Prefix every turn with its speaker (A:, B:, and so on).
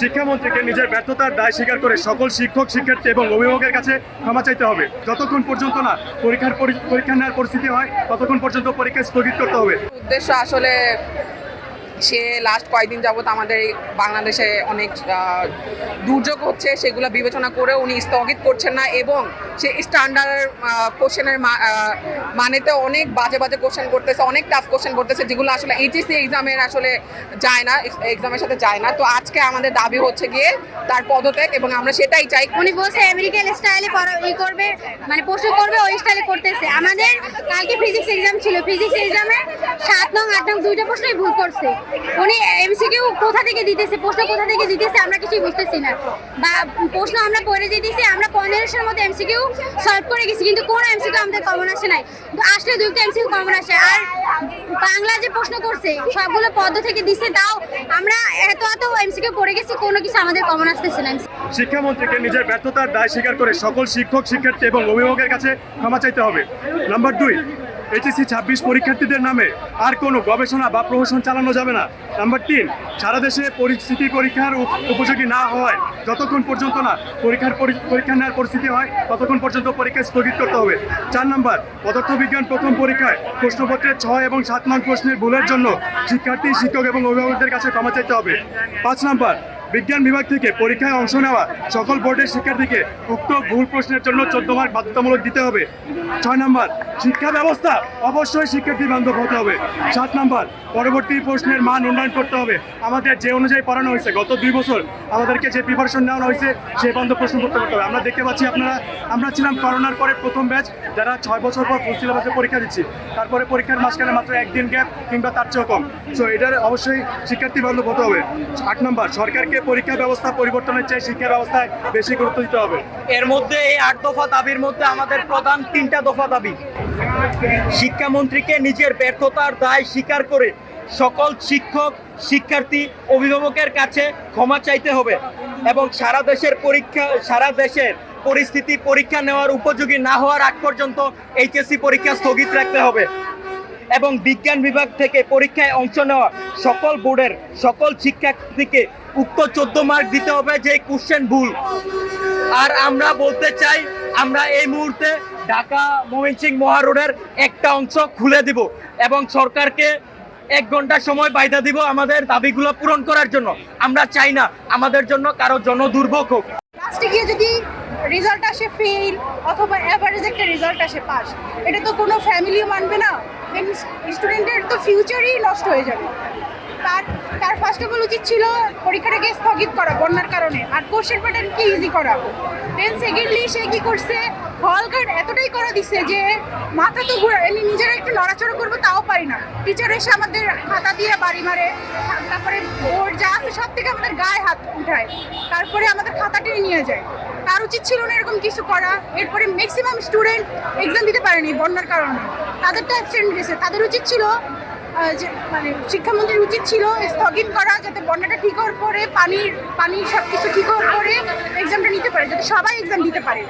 A: শিক্ষামন্ত্রীকে নিজের ব্যর্থতার দায় স্বীকার করে সকল শিক্ষক, শিক্ষার্থী এবং অভিভাবকের কাছে ক্ষমা চাইতে হবে। যতক্ষণ পর্যন্ত না পরীক্ষা নেওয়ার পরিস্থিতি হয় ততক্ষণ পর্যন্ত পরীক্ষা স্থগিত করতে হবে।
B: উদ্দেশ্য আসলে সে লাস্ট কয়েকদিন যাবত আমাদের বাংলাদেশে অনেক দুর্যোগ হচ্ছে, সেগুলো বিবেচনা করে উনি স্থগিত করছেন না এবং সে স্ট্যান্ডার্ড কোশ্চেনের মানেতে অনেক বাজে বাজে কোশ্চেন করতেছে, অনেক টাফ কোশ্চেন করতেছে, যেগুলো আসলে এইচএসসি এক্সামের আসলে যায় না, এক্সামের সাথে যায় না। তো আজকে আমাদের দাবি হচ্ছে গিয়ে তার পদত্যাগ এবং আমরা সেটাই চাই।
C: উনি বলছে আমেরিকান স্টাইলে করবে, মানে প্রশ্ন করবে, ওই স্টাইলে করতেছে। আমাদের কালকে ফিজিক্স এক্সাম ছিল, ফিজিক্স এক্সামে 7 নং 8 নং দুইটা প্রশ্নই ভুল করছে। উনি এমসিকিউ কোথা থেকে দিতেছে, প্রশ্ন কোথা থেকে দিতেছে আমরা কিছুই বুঝতেছি না। বা প্রশ্ন আমরা পড়ে দিতেছি, আমরা 1500-এর মধ্যে এমসিকিউ সলভ করে গেছি, কিন্তু কোন এমসিকিউ আমাদের কমন আসে নাই। তো আসলে দুইটা এমসিকিউ কমন আসে। আর বাংলা যে প্রশ্ন করছে সবগুলো পদ্ম থেকে দিছে, তাও আমরা এত এমসিকিউ পড়ে গেছি, কোনো কিছু আমাদের কমন আসতেছে না।
A: শিক্ষামন্ত্রীকে নিজের ব্যর্থতার দায় স্বীকার করে সকল শিক্ষক, শিক্ষার্থী এবং অভিভাবকের কাছে ক্ষমা চাইতে হবে। নাম্বার 2, এইচএসসি 26 পরীক্ষার্থীদের নামে আর কোনো গবেষণা বা প্রহসন চালানো যাবে না। নাম্বার 3, সারা দেশে পরীক্ষার উপযোগী না হওয়ায় যতক্ষণ পর্যন্ত না পরীক্ষা নেওয়ার পরিস্থিতি হয় ততক্ষণ পর্যন্ত পরীক্ষা স্থগিত করতে হবে। 4 নাম্বার, পদার্থবিজ্ঞান প্রথম পরীক্ষায় প্রশ্নপত্রের 6 এবং 7 নং প্রশ্নের ভুলের জন্য শিক্ষার্থী, শিক্ষক এবং অভিভাবকদের কাছে ক্ষমা চাইতে হবে। 5 নাম্বার, বিজ্ঞান বিভাগ থেকে পরীক্ষায় অংশ নেওয়া সকল বোর্ডের শিক্ষার্থীকে উক্ত ভুল প্রশ্নের জন্য 14 মার্ক বাধ্যতামূলক দিতে হবে। 6 নাম্বার, শিক্ষা ব্যবস্থা অবশ্যই শিক্ষার্থী বান্ধব হতে হবে। 7 নাম্বার, পরবর্তী প্রশ্নের মান উন্নয়ন করতে হবে। আমাদের যে অনুযায়ী পড়ানো হয়েছে গত 2 বছর আমাদেরকে যে প্রিপারেশন নেওয়া হয়েছে সেই বান্ধব প্রশ্নপত্র করতে হবে। আমরা দেখতে পাচ্ছি আমরা ছিলাম করোনার পরে প্রথম ব্যাচ যারা 6 বছর পর ফুল সিলেবাসে পরীক্ষা দিচ্ছি, তারপরে পরীক্ষার মাঝখানে মাত্র 1 দিন গ্যাপ কিংবা তার চেয়েও কম। সো এটার অবশ্যই শিক্ষার্থী বান্ধব হতে হবে। 8 নাম্বার, সরকারকে পরীক্ষা ব্যবস্থা পরিবর্তনের চেয়ে শিক্ষা ব্যবস্থায় বেশি গুরুত্ব দিতে হবে।
D: এর মধ্যে এই 8 দফা দাবির মধ্যে আমাদের প্রধান 3টা দফা দাবি। শিক্ষামন্ত্রীকে নিজের ব্যর্থতার দায় স্বীকার করে সকল শিক্ষক, শিক্ষার্থী, অভিভাবকের কাছে ক্ষমা চাইতে হবে এবং সারা দেশের পরিস্থিতি পরীক্ষা নেওয়ার উপযোগী না হওয়ার আগ পর্যন্ত এইচএসসি পরীক্ষা স্থগিত রাখতে হবে এবং বিজ্ঞান বিভাগ থেকে পরীক্ষায় অংশ নেওয়া সকল বোর্ডের সকল শিক্ষার্থীকে উক্ত 14 মার্ক দিতে হবে যে কোশ্চেন ভুল। আর আমরা বলতে চাই, আমরা এই মুহূর্তে ঢাকা ময়মনসিংহ মহারোডের একটা অংশ খুলে দিব এবং সরকারকে 1 ঘন্টা সময় বাইধা দিব আমাদের দাবিগুলো পূরণ করার জন্য। আমরা চাই না আমাদের জন্য কারো জনদুর্ভোগ হোক।
E: লাস্টে গিয়ে যদি রেজাল্ট আসে ফেল অথবা অ্যাভারেজ একটা রেজাল্ট আসে পাস, এটা তো কোনো ফ্যামিলিও মানবে না। দেন স্টুডেন্টের তো ফিউচারই নষ্ট হয়ে যাবে। তার ফার্স্ট অফ অল উচিত ছিল পরীক্ষাটাকে স্থগিত করা বন্যার কারণে, আর কোশ্চেন প্যাটার্নকে ইজি করা। দেন সেকেন্ডলি সে কি করছে, হল গার্ড এতটাই করা দিচ্ছে যে মাথা তো ঘুরে, এমনি নিজেরা একটু নড়াচড়া করবো তাও পারি না। টিচার এসে আমাদের খাতা দিয়ে বাড়ি মারে, তারপরে বোর্ড যা আছে সব থেকে আমাদের গায়ে হাত উঠায়, তারপরে আমাদের খাতা টেনে নিয়ে যায়। তার উচিত ছিল না এরকম কিছু করা। এরপরে ম্যাক্সিমাম স্টুডেন্ট এক্সাম দিতে পারেনি বন্যার কারণে, তাদেরটা অ্যাবসেন্ট গেছে। তাদের উচিত ছিল যে মানে শিক্ষামন্ত্রীর উচিত ছিল স্থগিত করা, যাতে বন্যাটা ঠিক হওয়ার পরে পানির সব কিছু ঠিক হওয়ার পরে এক্সামটা নিতে পারে, যাতে সবাই এক্সাম দিতে পারে।